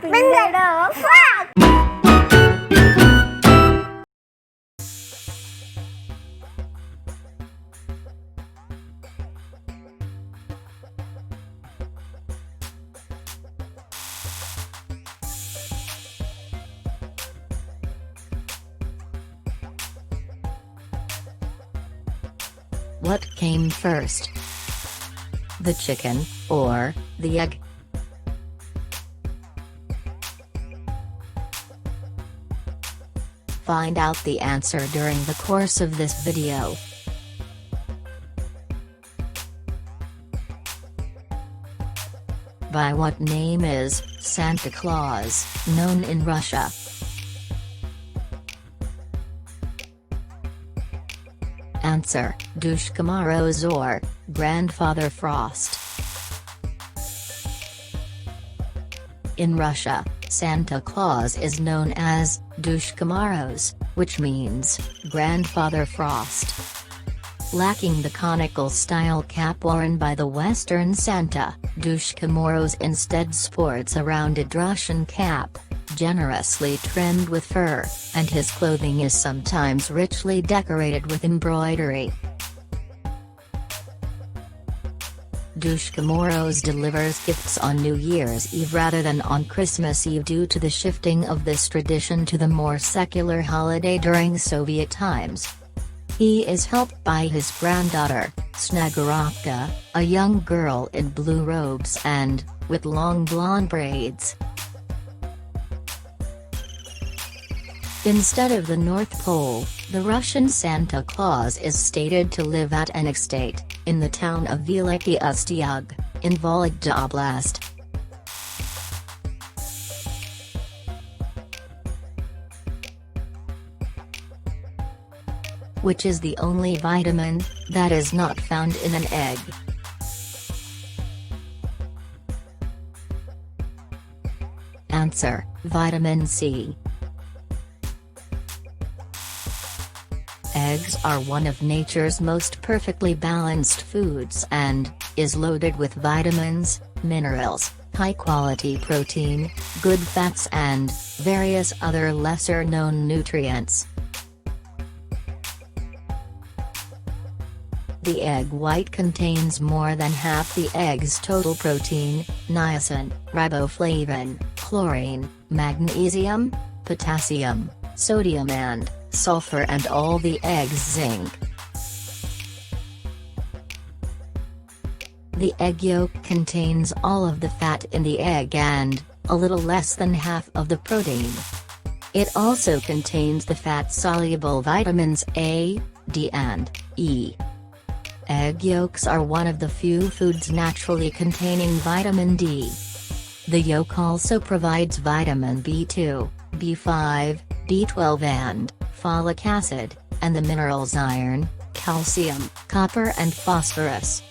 Bingo frog! What came first? The chicken, or the egg? Find out the answer during the course of this video. By what name is Santa Claus known in Russia? Answer: Dushka Moroz or Grandfather Frost. In Russia, Santa Claus is known as Dushka Moroz, which means Grandfather Frost. Lacking the conical style cap worn by the Western Santa, Dushka Moroz instead sports a rounded Russian cap, generously trimmed with fur, and his clothing is sometimes richly decorated with embroidery. Dushka Moroz delivers gifts on New Year's Eve rather than on Christmas Eve due to the shifting of this tradition to the more secular holiday during Soviet times. He is helped by his granddaughter, Snegurovka, a young girl in blue robes and, with long blonde braids. Instead of the North Pole, the Russian Santa Claus is stated to live at an estate, in the town of Veliki Ustyug, in Vologda Oblast. Which is the only vitamin that is not found in an egg? Answer: vitamin C. Eggs are one of nature's most perfectly balanced foods and is loaded with vitamins, minerals, high-quality protein, good fats and various other lesser-known nutrients. The egg white contains more than half the egg's total protein, niacin, riboflavin, chlorine, magnesium, potassium, sodium and sulfur, and all the egg's zinc. The egg yolk contains all of the fat in the egg and a little less than half of the protein. It also contains the fat-soluble vitamins A, D and E. Egg yolks are one of the few foods naturally containing vitamin D. The yolk also provides vitamin B2, B5, B12 and folic acid, and the minerals iron, calcium, copper and phosphorus.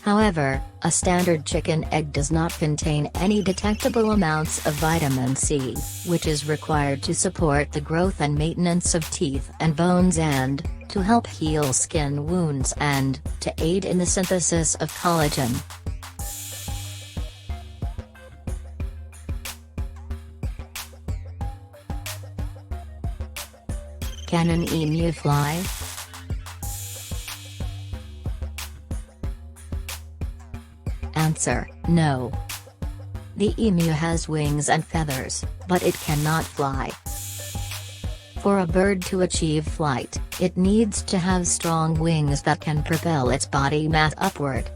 However, a standard chicken egg does not contain any detectable amounts of vitamin C, which is required to support the growth and maintenance of teeth and bones and to help heal skin wounds and to aid in the synthesis of collagen. Can an emu fly? Answer: no. The emu has wings and feathers, but it cannot fly. For a bird to achieve flight, it needs to have strong wings that can propel its body mass upward.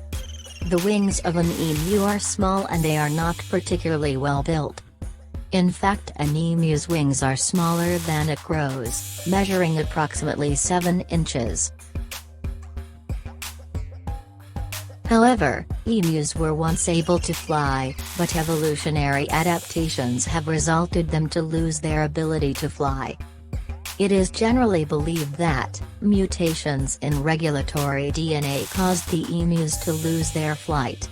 The wings of an emu are small and they are not particularly well built. In fact, an emu's wings are smaller than a crow's, measuring approximately 7 inches. However, emus were once able to fly, but evolutionary adaptations have resulted them to lose their ability to fly. It is generally believed that mutations in regulatory DNA caused the emus to lose their flight.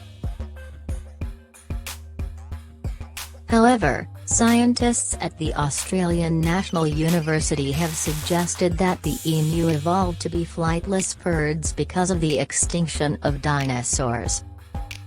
However, scientists at the Australian National University have suggested that the emu evolved to be flightless birds because of the extinction of dinosaurs.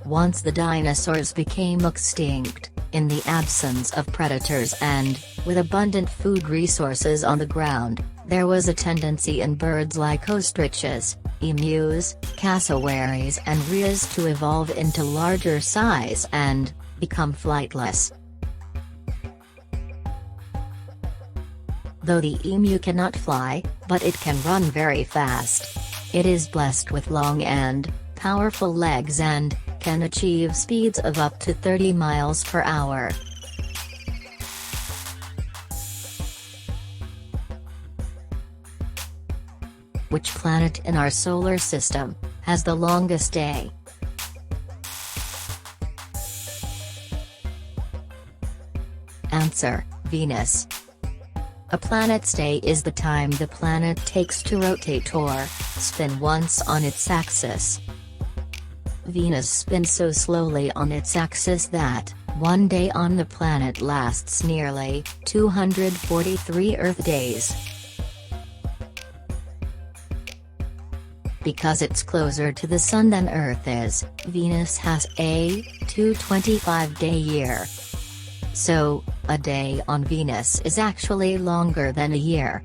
once the dinosaurs became extinct, in the absence of predators and, with abundant food resources on the ground, there was a tendency in birds like ostriches, emus, cassowaries and rheas to evolve into larger size and become flightless. Though the emu cannot fly, but it can run very fast. It is blessed with long and powerful legs and can achieve speeds of up to 30 miles per hour. Which planet in our solar system has the longest day? Answer: Venus. A planet's day is the time the planet takes to rotate or spin once on its axis. Venus spins so slowly on its axis that one day on the planet lasts nearly 243 Earth days. Because it's closer to the Sun than Earth is, Venus has a 225-day year. So, a day on Venus is actually longer than a year.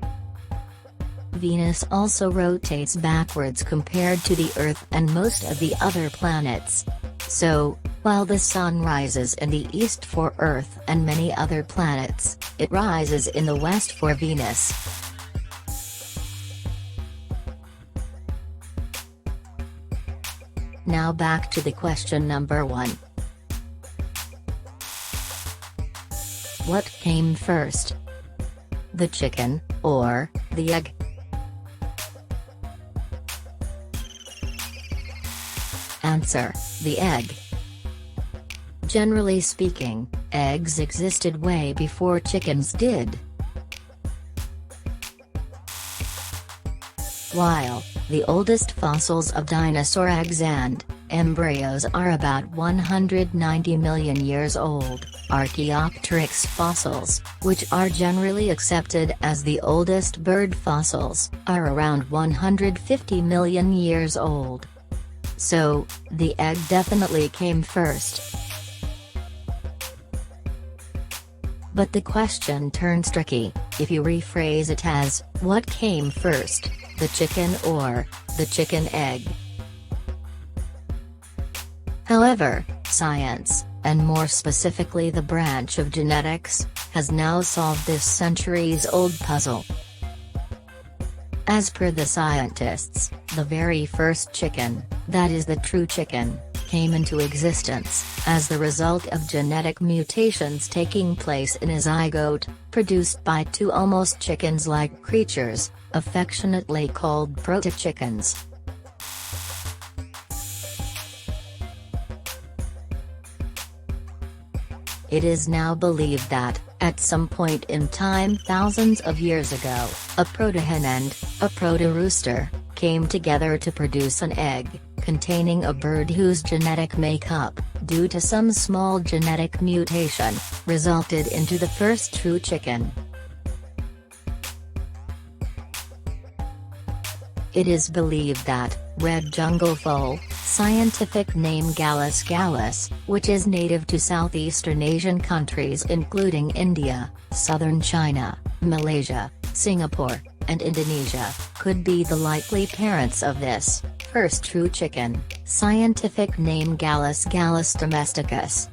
Venus also rotates backwards compared to the Earth and most of the other planets. So, while the Sun rises in the east for Earth and many other planets, it rises in the west for Venus. Now back to the question number 1. What came first? The chicken, or the egg? Answer: the egg. Generally speaking, eggs existed way before chickens did. While the oldest fossils of dinosaur eggs and embryos are about 190 million years old, Archaeopteryx fossils, which are generally accepted as the oldest bird fossils, are around 150 million years old. So, the egg definitely came first. But the question turns tricky if you rephrase it as, what came first, the chicken or the chicken egg? However, science, and more specifically the branch of genetics, has now solved this centuries-old puzzle. As per the scientists, the very first chicken, that is the true chicken, came into existence as the result of genetic mutations taking place in a zygote, produced by two almost chickens-like creatures, affectionately called proto-chickens. It is now believed that, at some point in time thousands of years ago, a proto-hen and a proto-rooster came together to produce an egg, containing a bird whose genetic makeup, due to some small genetic mutation, resulted into the first true chicken. It is believed that red jungle fowl, scientific name Gallus gallus, which is native to Southeastern Asian countries including India, southern China, Malaysia, Singapore, and Indonesia, could be the likely parents of this first true chicken, scientific name Gallus gallus domesticus.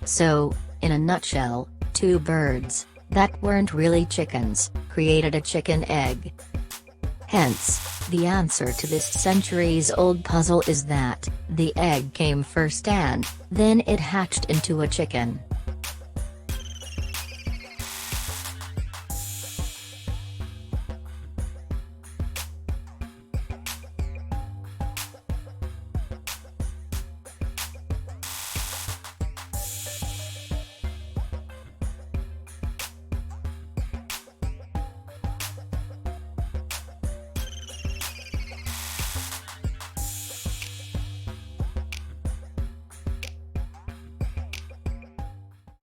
So, in a nutshell, two birds that weren't really chickens created a chicken egg. Hence, the answer to this centuries-old puzzle is that the egg came first and then it hatched into a chicken.